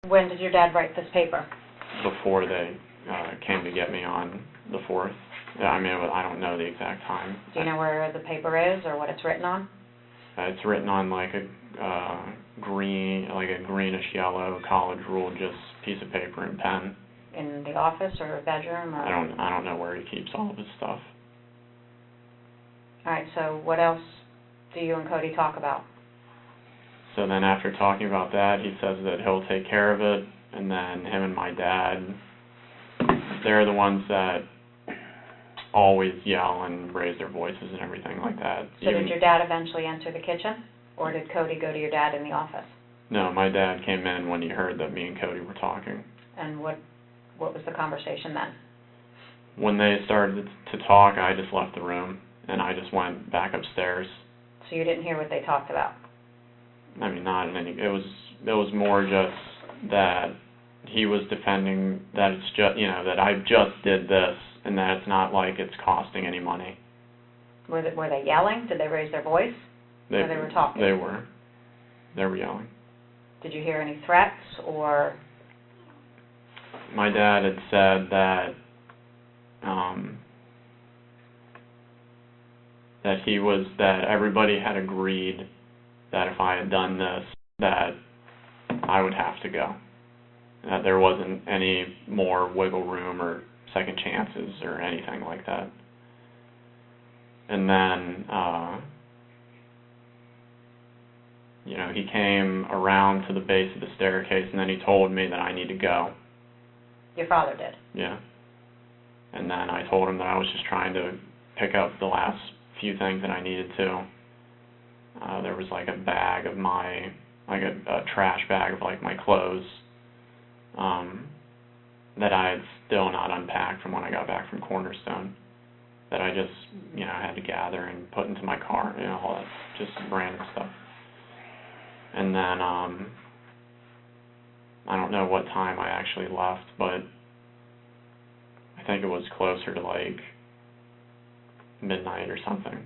When did your dad write this paper? Before they came to get me on the 4th. Yeah, I mean, I don't know the exact time. Do you know where the paper is or what it's written on? It's written on like a greenish yellow college ruled just piece of paper and pen. In the office or bedroom? Or? I don't know where he keeps all of his stuff. All right, so what else do you and Cody talk about? So then after talking about that, he says that he'll take care of it, and then him and my dad, they're the ones that always yell and raise their voices and everything like that. So did your dad eventually enter the kitchen, or did Cody go to your dad in the office? No, my dad came in when he heard that me and Cody were talking. And what was the conversation then? When they started to talk, I just left the room, and I just went back upstairs. So you didn't hear what they talked about? I mean, not in any. It was more just that he was defending that it's just that I just did this and that it's not like it's costing any money. Were they yelling? Did they raise their voice? Or they were talking? They were yelling. Did you hear any threats or? My dad had said that that everybody had agreed that if I had done this, that I would have to go. That there wasn't any more wiggle room or second chances or anything like that. And then, he came around to the base of the staircase, and then he told me that I need to go. Your father did? Yeah. And then I told him that I was just trying to pick up the last few things that I needed to. There was like a bag of a trash bag of like my clothes that I had still not unpacked from when I got back from Cornerstone, that I just, had to gather and put into my car, all that, just random stuff. And then, I don't know what time I actually left, but I think it was closer to like midnight or something.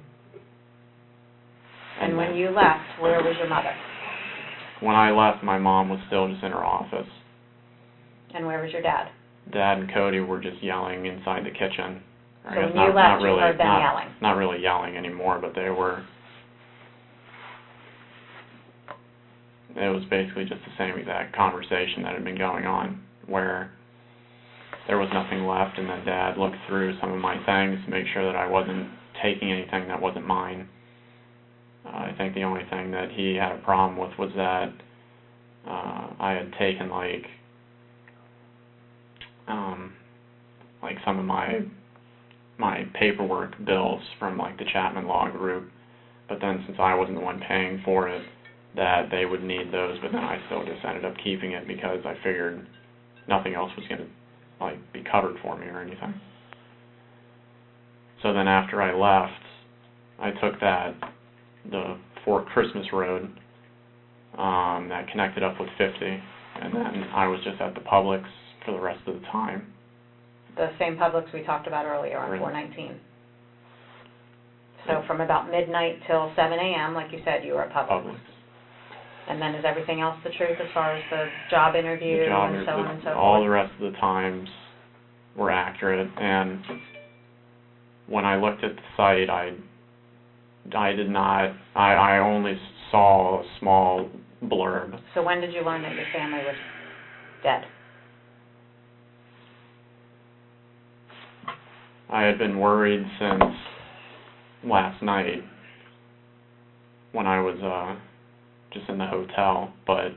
And when you left, where was your mother? When I left, my mom was still just in her office. And where was your dad? Dad and Cody were just yelling inside the kitchen. So when you left, you heard them yelling? Not really yelling anymore, but they were. It was basically just the same exact conversation that had been going on, where there was nothing left, and then Dad looked through some of my things to make sure that I wasn't taking anything that wasn't mine. I think the only thing that he had a problem with was that I had taken like some of my paperwork bills from like the Chapman Law Group, but then since I wasn't the one paying for it, that they would need those, but then I still just ended up keeping it because I figured nothing else was going to be covered for me or anything. So then after I left, I took the Fort Christmas Road that connected up with 50, and then I was just at the Publix for the rest of the time. The same Publix we talked about earlier on 419. So from about midnight till 7 a.m., like you said, you were at Publix. And then is everything else the truth as far as the job interview and so on and so forth? All the rest of the times were accurate, and when I looked at the site, I only saw a small blurb. So when did you learn that your family was dead? I had been worried since last night when I was just in the hotel, but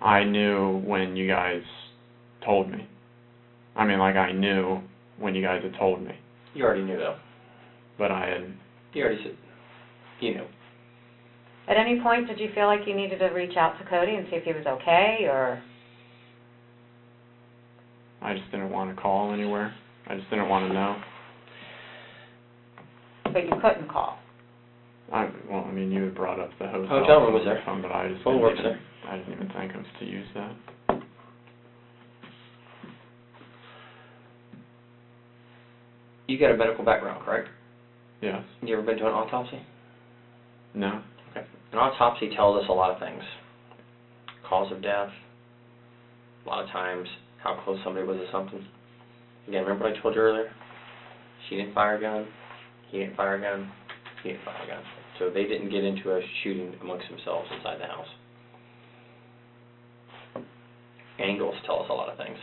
I knew when you guys told me. I mean, I knew when you guys had told me. You already knew, though. But I had... You already said, you knew. At any point, did you feel like you needed to reach out to Cody and see if he was okay, or...? I just didn't want to call anywhere. I just didn't want to know. But you couldn't call? You had brought up the hotel. Hotel room was there. Phone, but I Phone works there. I didn't even think of to use that. You got a medical background, correct? Yes. You ever been to an autopsy? No. Okay. An autopsy tells us a lot of things. cause of death, a lot of times how close somebody was to something. Again, remember what I told you earlier? She didn't fire a gun, he didn't fire a gun, he didn't fire a gun. So they didn't get into a shooting amongst themselves inside the house. Angles tell us a lot of things.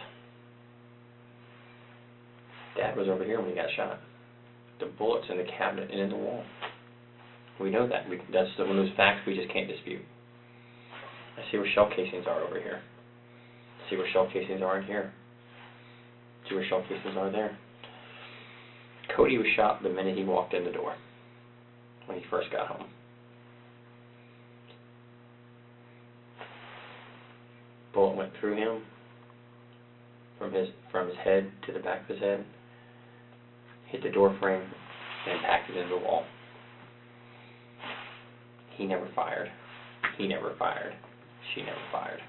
Dad was over here when he got shot. The bullet's in the cabinet and in the wall. We know that. That's one of those facts we just can't dispute. I see where shell casings are over here. I see where shell casings are in here. I see where shell casings are there. Cody was shot the minute he walked in the door when he first got home. Bullet went through him from his head to the back of his head, hit the door frame, and impacted into the wall. He never fired. He never fired. She never fired.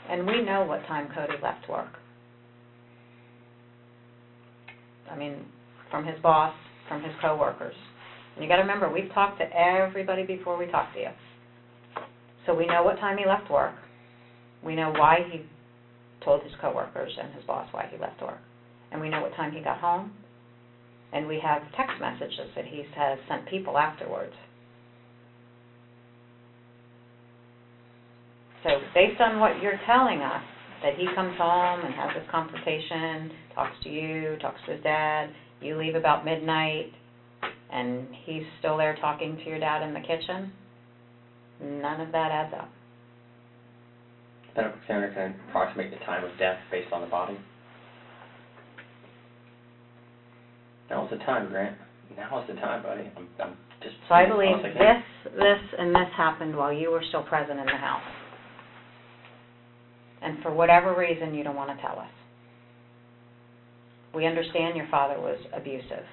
And we know what time Cody left work. I mean, from his boss, from his coworkers. And you got to remember, we've talked to everybody before we talked to you. So we know what time he left work. We know why he told his coworkers and his boss why he left work. And we know what time he got home. And we have text messages that he has sent people afterwards. So based on what you're telling us, that he comes home and has this confrontation, talks to you, talks to his dad, you leave about midnight, and he's still there talking to your dad in the kitchen, none of that adds up. Medical examiner can approximate the time of death based on the body. Now's the time, Grant. Now is the time, buddy. I'm just. So I believe this, and this happened while you were still present in the house. And for whatever reason, you don't want to tell us. We understand your father was abusive,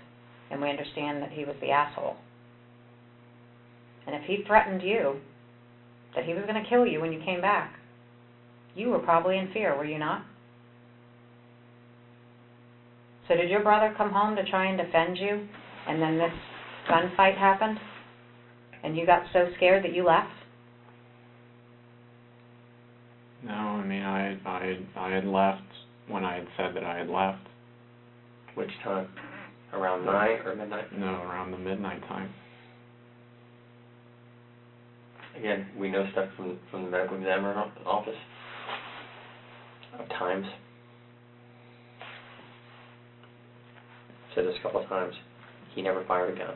and we understand that he was the asshole. And if he threatened you, that he was going to kill you when you came back, you were probably in fear, were you not? So did your brother come home to try and defend you, and then this gunfight happened, and you got so scared that you left? No, I mean, I had left when I had said that I had left. Which time? Around 9 or midnight? No, around the midnight time. Again, we know stuff from the medical examiner office of times. Said this a couple of times. He never fired a gun.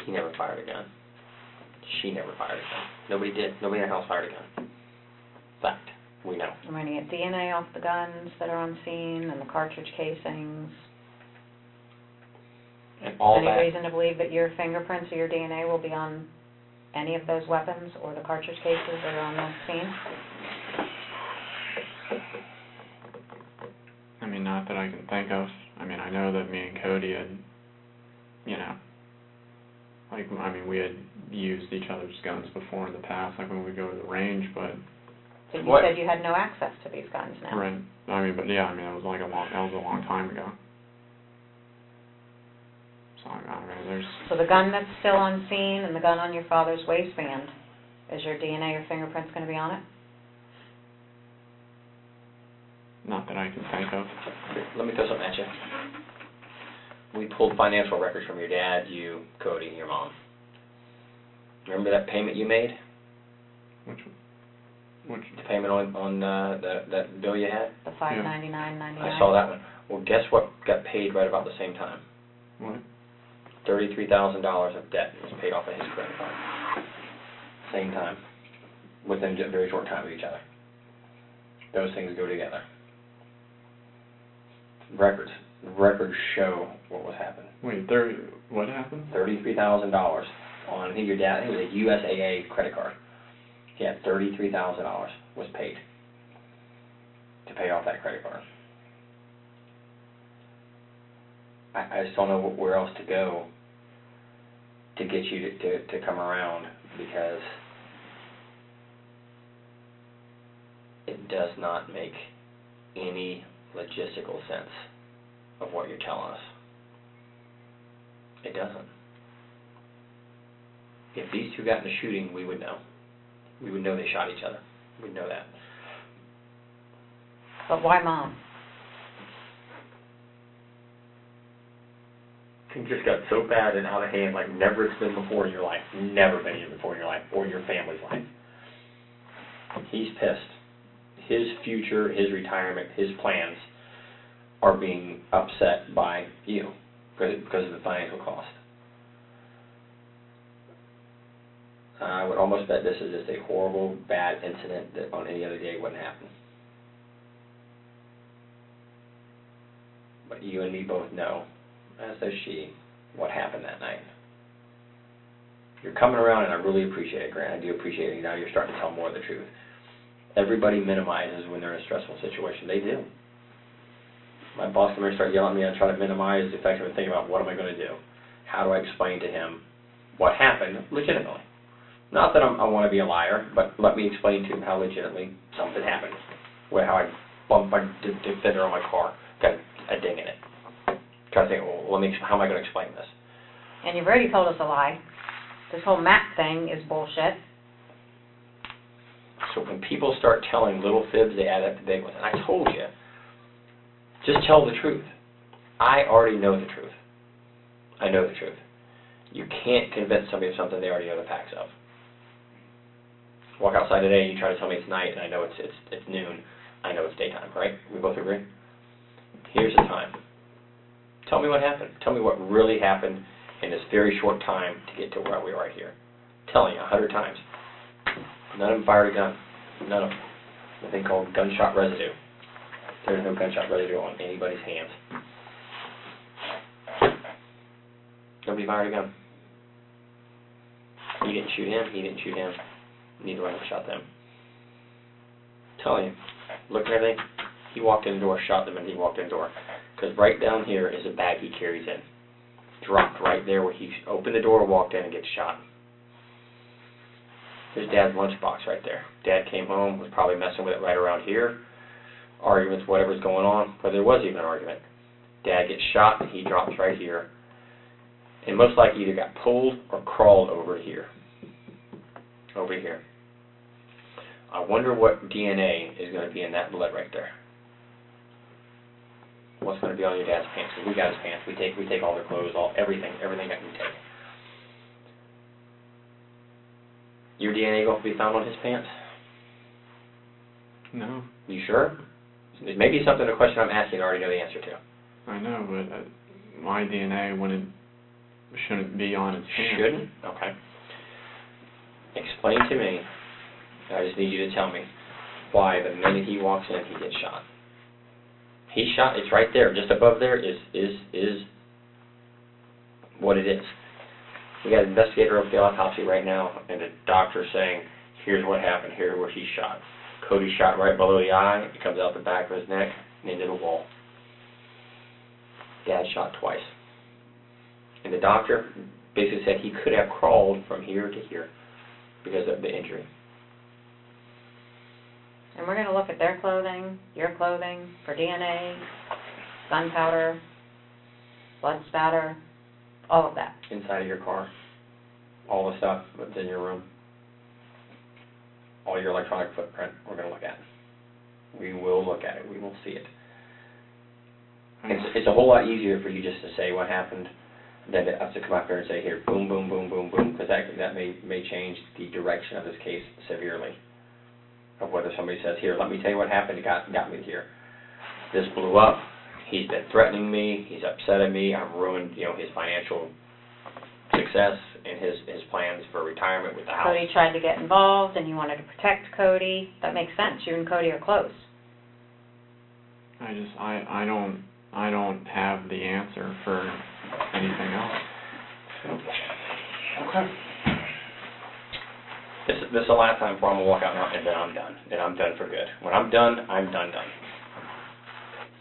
He never fired a gun. She never fired a gun. Nobody did. Nobody in the house fired a gun. Fact. We know. I'm going to get DNA off the guns that are on scene and the cartridge casings. And all Any that. reason to believe that your fingerprints or your DNA will be on any of those weapons or the cartridge cases that are on the scene? I mean, not that I can think of. I mean, I know that me and Cody had, you know, like, I mean, we had used each other's guns before in the past, like when we go to the range, but... But you said you had no access to these guns now. Right. I mean, but yeah, I mean, that was a long time ago. So, I mean, there's... So the gun that's still on scene and the gun on your father's waistband, is your DNA or fingerprints going to be on it? Not that I can think of. Let me throw something at you. We pulled financial records from your dad, you, Cody, and your mom. Remember that payment you made? Which? The payment on that bill you had? The $599.99. I saw that one. Well, guess what got paid right about the same time? What? $33,000 of debt was paid off of his credit card. Same time. Within a very short time of each other. Those things go together. Records show what was happening. Wait, what happened? $33,000 on, I think your dad, it was a USAA credit card. He had $33,000 was paid to pay off that credit card. I just don't know where else to go to get you to come around, because it does not make any logistical sense of what you're telling us. It doesn't. If these two got in a shooting, we would know. We would know they shot each other. We'd know that. But why Mom? Things just got so bad and out of hand, like never it's been before in your life. Never been here before in your life or your family's life. He's pissed. His future, his retirement, his plans are being upset by you because of the financial cost. I would almost bet this is just a horrible, bad incident that on any other day wouldn't happen. But you and me both know, as does she, what happened that night. You're coming around, and I really appreciate it, Grant. I do appreciate it. Now you're starting to tell more of the truth. Everybody minimizes when they're in a stressful situation. They do. My boss can start yelling at me. I try to minimize the effect of it, thinking about what am I going to do? How do I explain to him what happened legitimately? Not that I want to be a liar, but let me explain to him how legitimately something happened. How I bumped my fender on my car, got a ding in it. Try to think, well, how am I going to explain this? And you've already told us a lie. This whole map thing is bullshit. So when people start telling little fibs, they add up to big ones. And I told you, just tell the truth. I already know the truth. I know the truth. You can't convince somebody of something they already know the facts of. Walk outside today and you try to tell me it's night and I know it's noon. I know it's daytime, right? We both agree? Here's the time. Tell me what happened. Tell me what really happened in this very short time to get to where we are right here. I'm telling you 100 times. None of them fired a gun. None of them. A thing called gunshot residue. There's no gunshot residue on anybody's hands. Nobody fired a gun. You didn't shoot him. He didn't shoot him. Neither one of them shot them. I'm telling you. Look at everything. He walked in the door, shot them, and he walked in the door. Because right down here is a bag he carries in. Dropped right there where he opened the door, walked in, and gets shot. There's Dad's lunchbox right there. Dad came home, was probably messing with it right around here. Arguments, whatever's going on, whether there was even an argument. Dad gets shot, and he drops right here. And most likely either got pulled or crawled over here. Over here. I wonder what DNA is going to be in that blood right there. What's going to be on your dad's pants? Because we got his pants. We take all their clothes, everything that we take. Your DNA going to be found on his pants? No. You sure? It may be something, a question I'm asking, I already know the answer to. I know, but my DNA shouldn't be on his pants. Shouldn't? Okay. Explain to me, I just need you to tell me, why the minute he walks in, he gets shot. He's shot, it's right there, just above there is what it is. We got an investigator up the autopsy right now, and the doctor's saying, here's what happened, here's where he's shot. Cody shot right below the eye, it comes out the back of his neck, and into the wall. Dad shot twice. And the doctor basically said he could have crawled from here to here because of the injury. And we're going to look at their clothing, your clothing, for DNA, gunpowder, blood spatter, all of that. Inside of your car, all the stuff that's in your room, all your electronic footprint, we're going to look at. We will look at it. We will see it. It's a whole lot easier for you just to say what happened than to us to come out there and say, here, boom, boom, boom, boom, boom, because that may change the direction of this case severely. Of whether somebody says, here, let me tell you what happened, it got me here. This blew up, he's been threatening me, he's upset at me, I've ruined, his financial success and his plans for retirement with the house. Cody tried to get involved and you wanted to protect Cody. That makes sense. You and Cody are close. I don't have the answer for anything else. Okay. This is the last time before I'm going to walk out now, and then I'm done. Then I'm done for good. When I'm done, I'm done.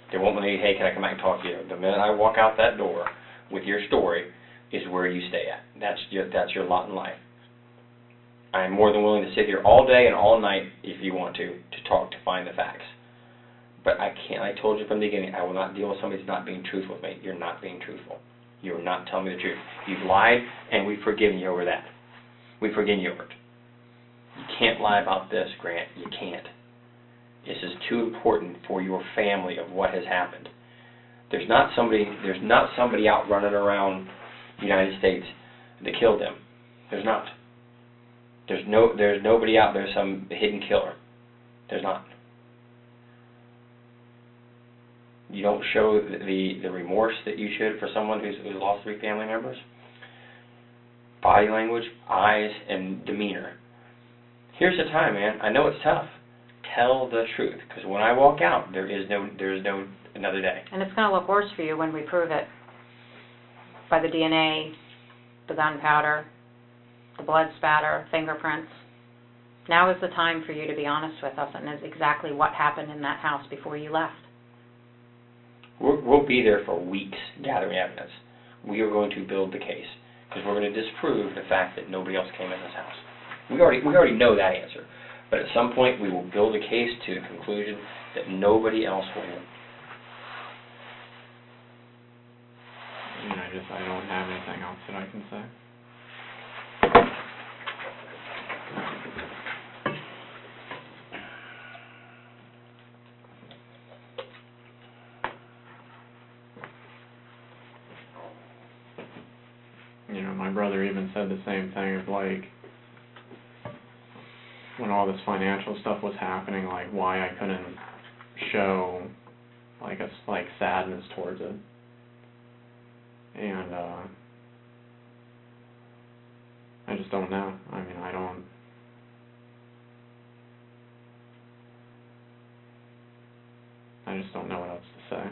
They won't let me, hey, can I come back and talk to you? The minute I walk out that door with your story is where you stay at. That's your lot in life. I am more than willing to sit here all day and all night, if you want to talk, to find the facts. But I can't. I told you from the beginning, I will not deal with somebody who's not being truthful with me. You're not being truthful. You're not telling me the truth. You've lied, and we've forgiven you over that. we forgive you. You can't lie about this, Grant. You can't. This is too important for your family of what has happened. There's not somebody out running around the United States that killed them. There's not. There's nobody out there, some hidden killer. There's not. You don't show the remorse that you should for someone who's lost 3 family members. Body language, eyes, and demeanor. Here's the time, man. I know it's tough. Tell the truth, because when I walk out, there is no another day. And it's going to look worse for you when we prove it by the DNA, the gunpowder, the blood spatter, fingerprints. Now is the time for you to be honest with us and is exactly what happened in that house before you left. We'll be there for weeks gathering evidence. We are going to build the case because we're going to disprove the fact that nobody else came in this house. We already know that answer. But at some point, we will build a case to the conclusion that nobody else went in. I don't have anything else that I can say. My brother even said the same thing of like, when all this financial stuff was happening, like why I couldn't show like sadness towards it. And I just don't know. I mean, I just don't know what else to say.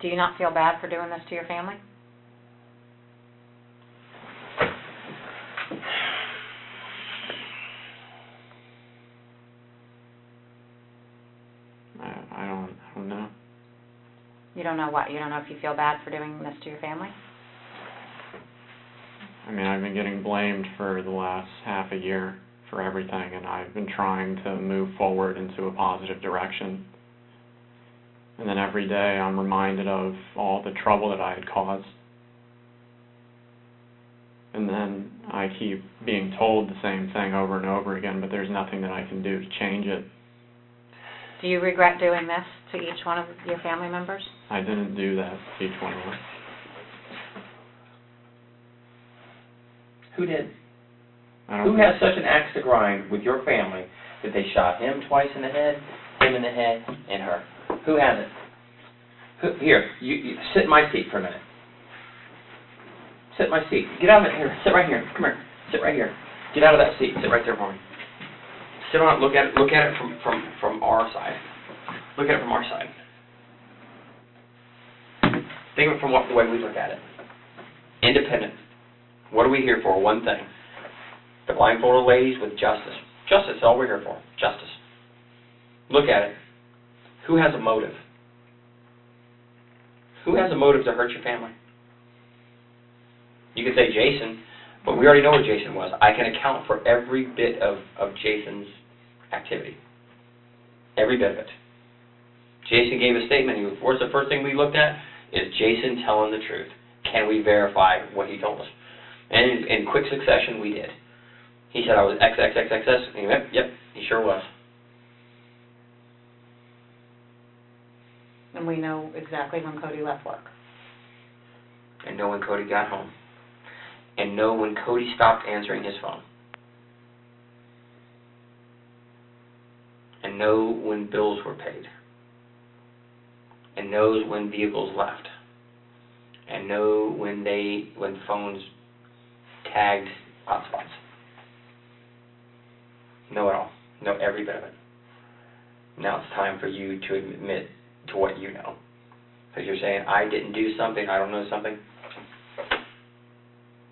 Do you not feel bad for doing this to your family? I don't know. You don't know what? You don't know if you feel bad for doing this to your family? I mean, I've been getting blamed for the last half a year for everything, and I've been trying to move forward into a positive direction. And then every day I'm reminded of all the trouble that I had caused. And then I keep being told the same thing over and over again, but there's nothing that I can do to change it. Do you regret doing this to each one of your family members? I didn't do that to each one of them. Who did? Who has such an axe to grind with your family that they shot him twice in the head, him in the head, and her? Who has it? Here, you sit in my seat for a minute. Sit in my seat. Get out of it. Here, sit right here. Come here. Sit right here. Get out of that seat. Sit right there for me. Sit on it. Look at it. Look at it from our side. Look at it from our side. Think of it from the way we look at it. Independent. What are we here for? One thing. The blindfolded ladies with justice. Justice is all we're here for. Justice. Look at it. Who has a motive? Who has a motive to hurt your family? You could say Jason, but we already know what Jason was. I can account for every bit of Jason's activity. Every bit of it. Jason gave a statement. What's the first thing we looked at? Is Jason telling the truth? Can we verify what he told us? And in quick succession, we did. He said I was XXXXS. And he went, yep, he sure was. And we know exactly when Cody left work. And know when Cody got home. And know when Cody stopped answering his phone. And know when bills were paid. And knows when vehicles left. And know when phones tagged hotspots. Know it all. Know every bit of it. Now it's time for you to admit to what you know. Because you're saying, I didn't do something, I don't know something.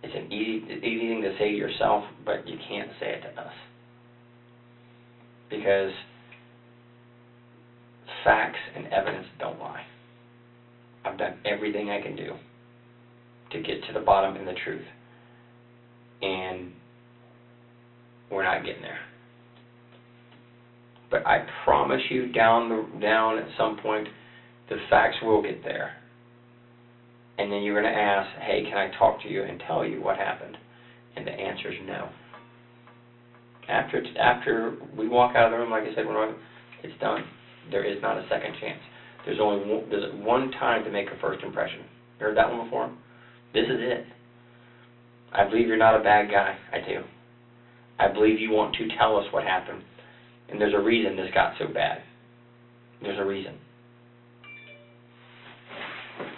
It's an easy thing to say to yourself, but you can't say it to us. Because facts and evidence don't lie. I've done everything I can do to get to the bottom and the truth. And we're not getting there. But I promise you down at some point, the facts will get there. And then you're going to ask, hey, can I talk to you and tell you what happened? And the answer is no. After we walk out of the room, like I said, it's done. There is not a second chance. There's one time to make a first impression. You heard that one before? This is it. I believe you're not a bad guy. I do. I believe you want to tell us what happened. And there's a reason this got so bad. There's a reason.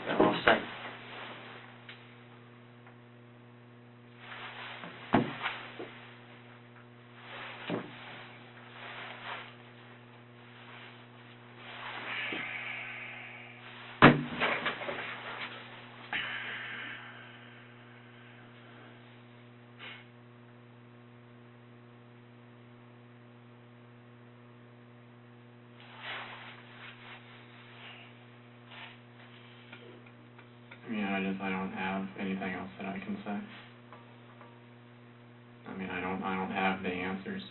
That's all I'll say. I don't have anything else that I can say. I mean, I don't have the answers.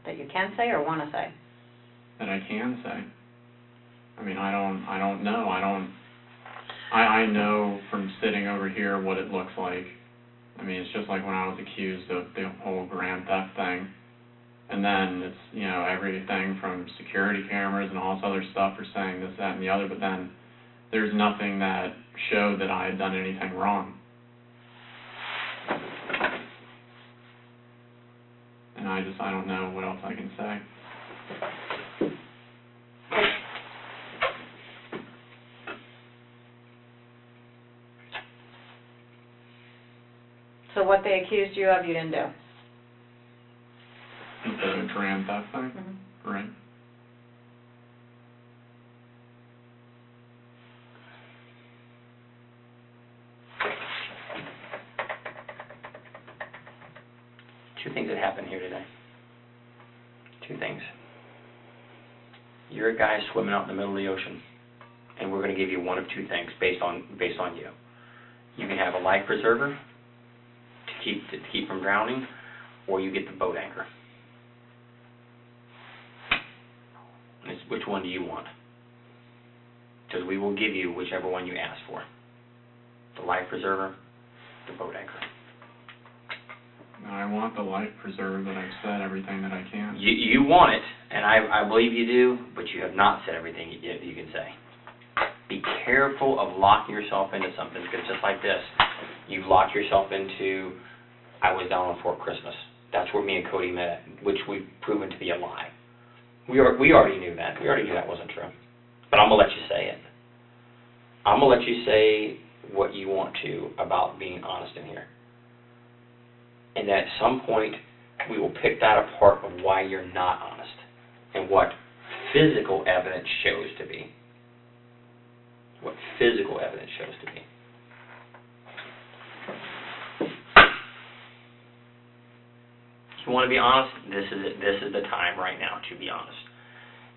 That you can say or want to say? That I can say. I mean, I don't know. I know from sitting over here what it looks like. I mean, it's just like when I was accused of the whole grand theft thing. And then it's, you know, everything from security cameras and all this other stuff for saying this, that, and the other, but then there's nothing that showed that I had done anything wrong. And I don't know what else I can say. So what they accused you of, you didn't do? The grand theft thing? Mm-hmm. Right. Two things that happened here today. Two things. You're a guy swimming out in the middle of the ocean, and we're going to give you one of two things based on you. You can have a life preserver to keep from drowning, or you get the boat anchor. Which one do you want? Because we will give you whichever one you ask for. The life preserver, the boat anchor. I want the life preserver, but I've said everything that I can. You want it, and I believe you do, but you have not said everything you can say. Be careful of locking yourself into something, because just like this, you've locked yourself into, I was down on Fort Christmas. That's where me and Cody met, which we've proven to be a lie. We already knew that. We already knew that wasn't true. But I'm going to let you say it. I'm going to let you say what you want to about being honest in here. And at some point, we will pick that apart of why you're not honest and what physical evidence shows to be. What physical evidence shows to be. If you want to be honest, this is the time right now to be honest.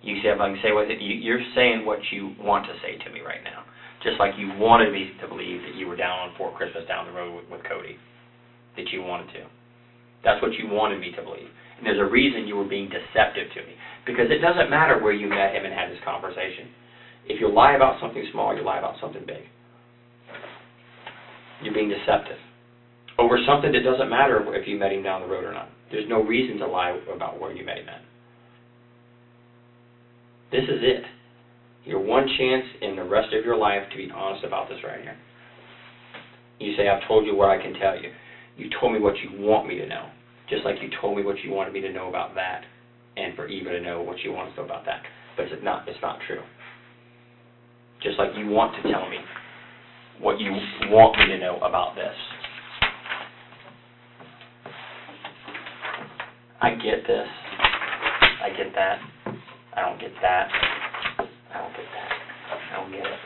You say, if I can say what you're saying what you want to say to me right now. Just like you wanted me to believe that you were down on Fort Christmas down the road with Cody. That you wanted to. That's what you wanted me to believe. And there's a reason you were being deceptive to me. Because it doesn't matter where you met him and had this conversation. If you lie about something small, you lie about something big. You're being deceptive. Over something that doesn't matter if you met him down the road or not. There's no reason to lie about where you met him at. This is it. Your one chance in the rest of your life to be honest about this right here. You say, I've told you what I can tell you. You told me what you want me to know. Just like you told me what you wanted me to know about that. And for Eva to know what you want to know about that. But it's not true. Just like you want to tell me what you want me to know about this. I get this. I get that. I don't get that. I don't get that. I don't get it.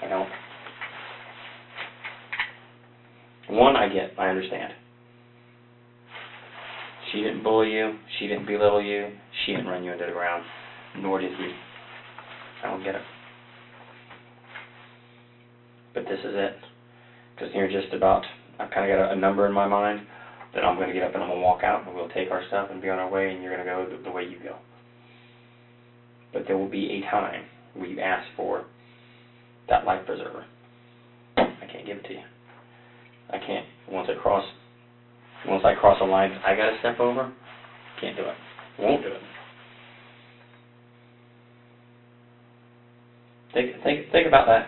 I don't. One, I get. I understand. She didn't bully you. She didn't belittle you. She didn't run you into the ground. Nor did he. I don't get it. But this is it. Because you're just about, I've kind of got a number in my mind that I'm going to get up and I'm going to walk out and we'll take our stuff and be on our way and you're going to go the way you go. But there will be a time where you ask for that life preserver. can't give it to you. I can't. Once I cross a line I got to step over, can't do it. Won't do it. Think about that.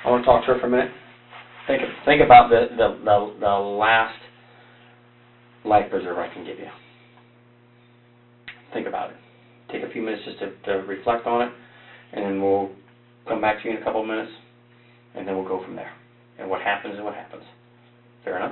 I want to talk to her for a minute. Think about the last life preserver I can give you. Think about it. Take a few minutes just to reflect on it, and then we'll come back to you in a couple of minutes, and then we'll go from there. And what happens is what happens. Fair enough?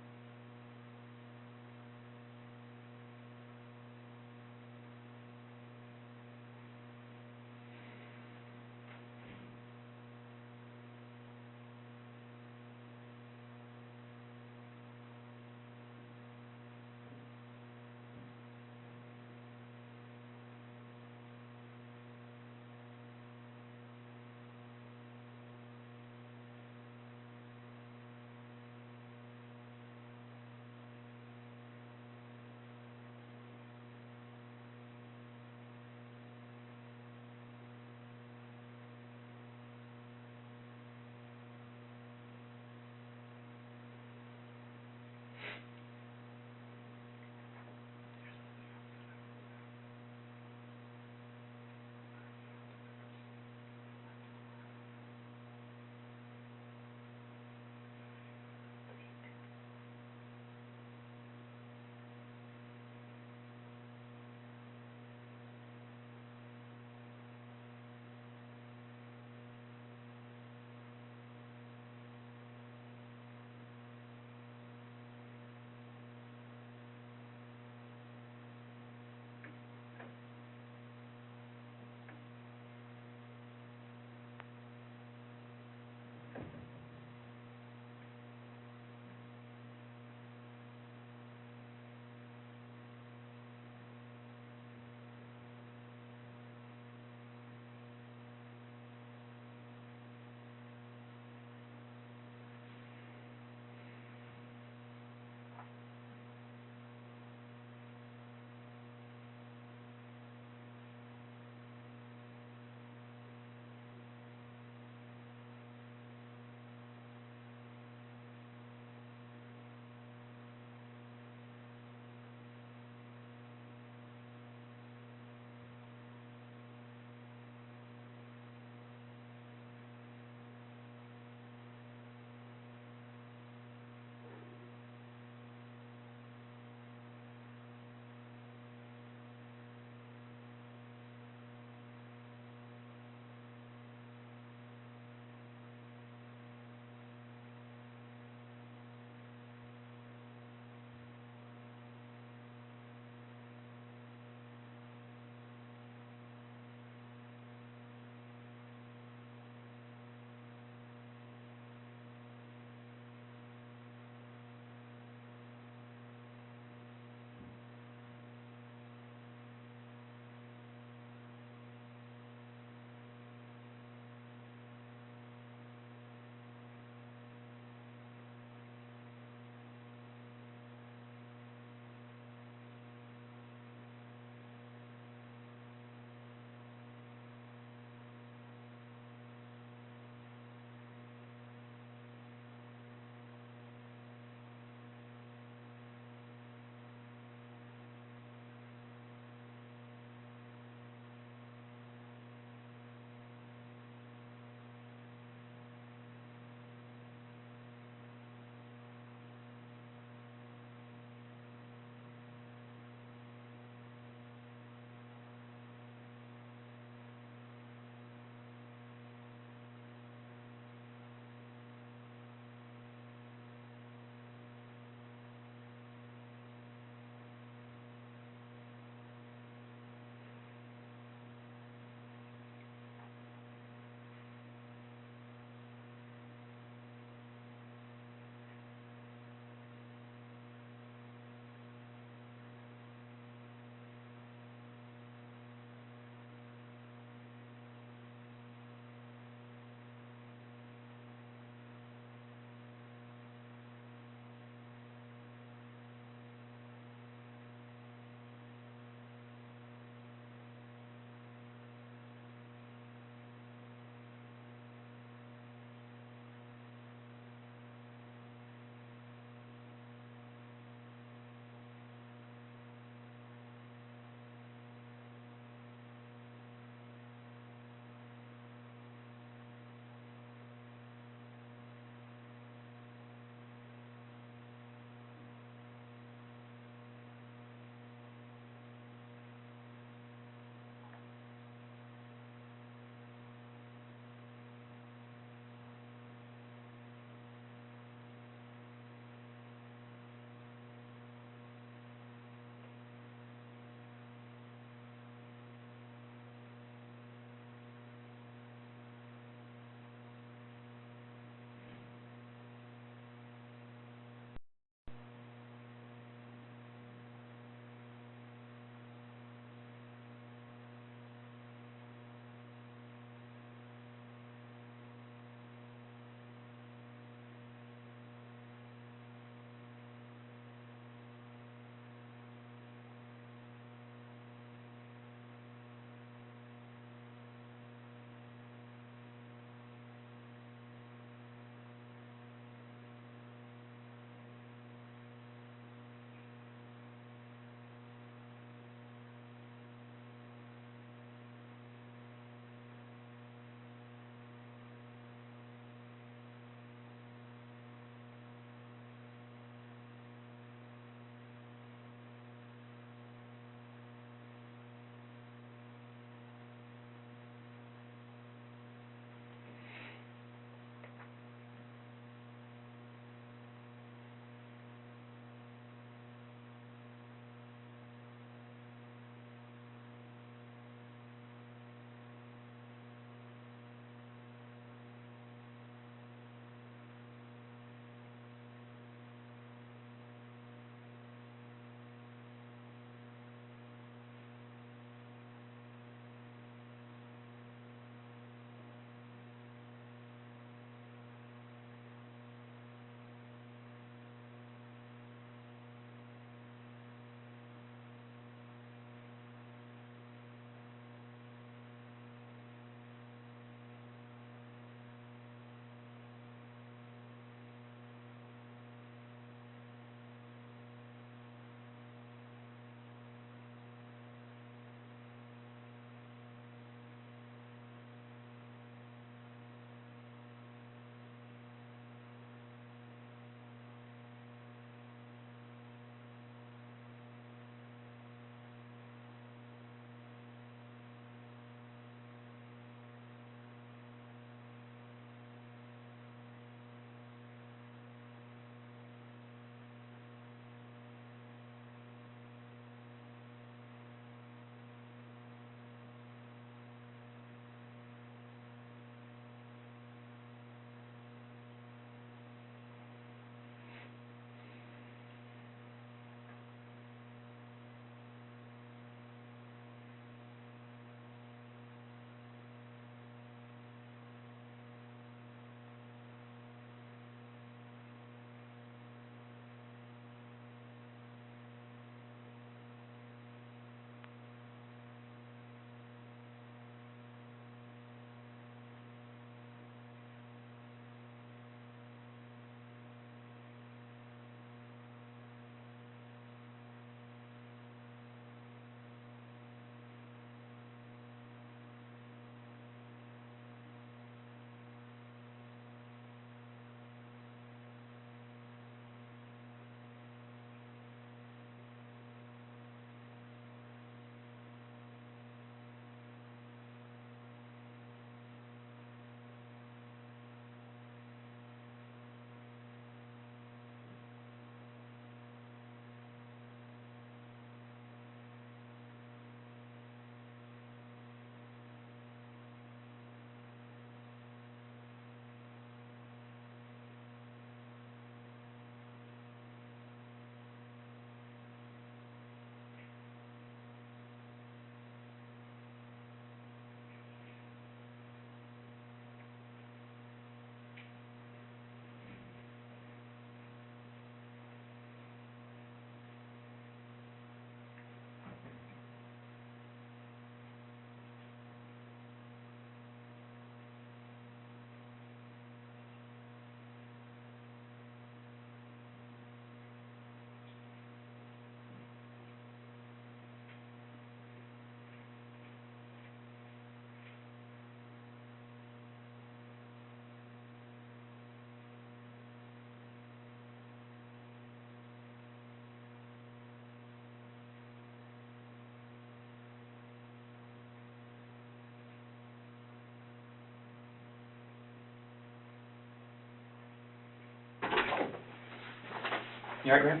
You alright,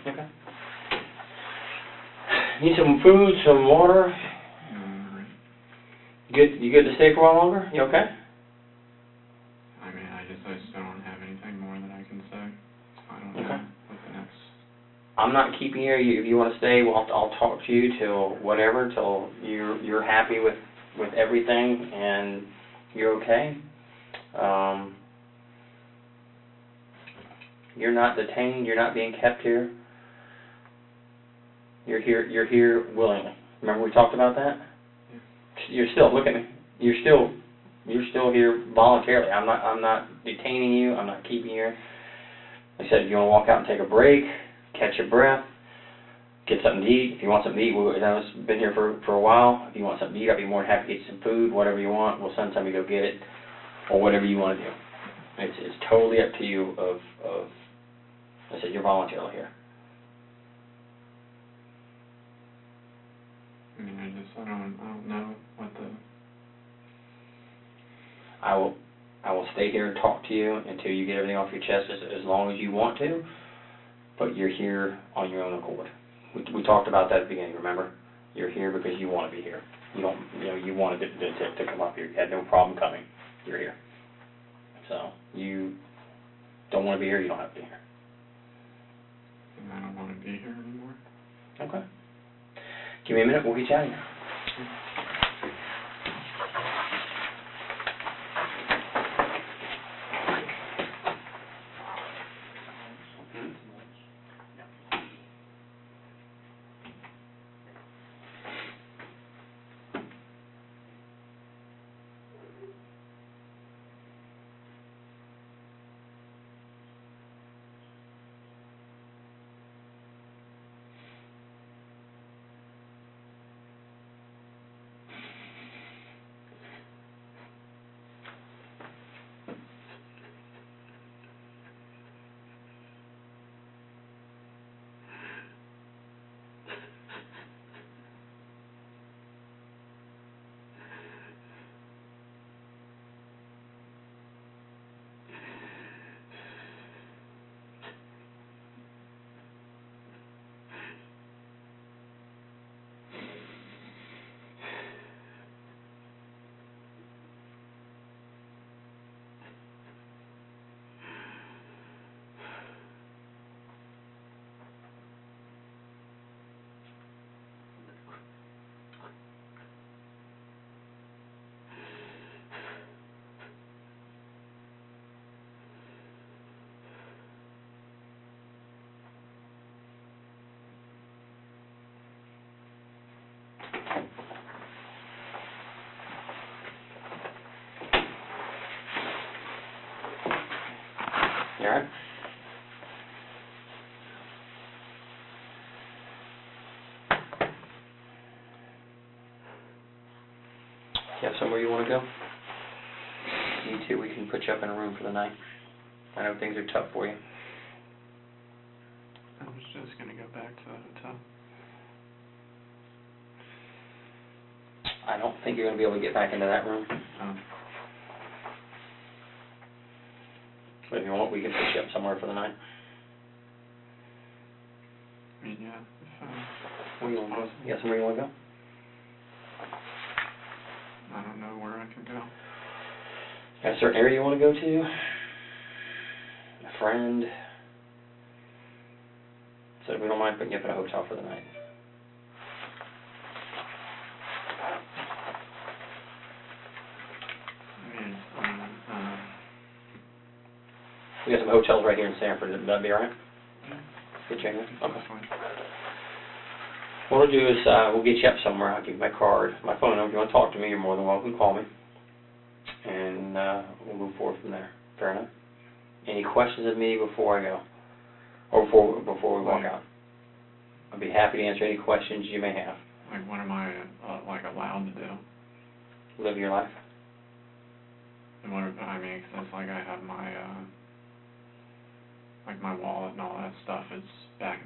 Grant? Okay. Need some food, some water? You good to stay for a while longer? You okay? I mean, I just don't have anything more that I can say. I don't know what the next... I'm not keeping you. If you want to stay, well, I'll talk to you till whatever, till you're happy with everything and you're okay. You're not detained. You're not being kept here. You're here willingly. Remember we talked about that? Yeah. You're still, look at me. You're still here voluntarily. I'm not detaining you. I'm not keeping you here. Like I said, if you want to walk out and take a break, catch your breath, get something to eat. If you want something to eat, it's been here for a while. If you want something to eat, I'd be more than happy to get you some food, whatever you want. We'll send somebody to go get it, or whatever you want to do. It's totally up to you. I said you're voluntarily here. I mean, I don't know what the... I will stay here and talk to you until you get everything off your chest as long as you want to, but you're here on your own accord. We talked about that at the beginning, remember? You're here because you want to be here. You wanted to come up here. You had no problem coming. You're here. So, you don't want to be here, you don't have to be here. And I don't want to be here anymore. Okay. Give me a minute, we'll get you out of here. You all right? You have somewhere you want to go? You too, we can put you up in a room for the night. I know things are tough for you. I was just going to go back to the hotel. I don't think you're going to be able to get back into that room. But if you want, we can put you up somewhere for the night. I mean, yeah. Where you want to go? You got somewhere you want to go? I don't know where I can go. Got a certain area you want to go to? A friend? So we don't mind putting you up in a hotel for the night. We got some hotels right here in Sanford. Would that be all right? Yeah. Get you in there? Okay. Fine. What we'll do is we'll get you up somewhere. I'll give you my card, my phone number. If you want to talk to me, you're more than welcome to call me. And we'll move forward from there. Fair enough? Any questions of me before I go? Or before we walk out? I'd be happy to answer any questions you may have. Like, what am I, allowed to do? Live your life. And what, I mean, 'cause it's like I have my, my wallet and all that stuff is back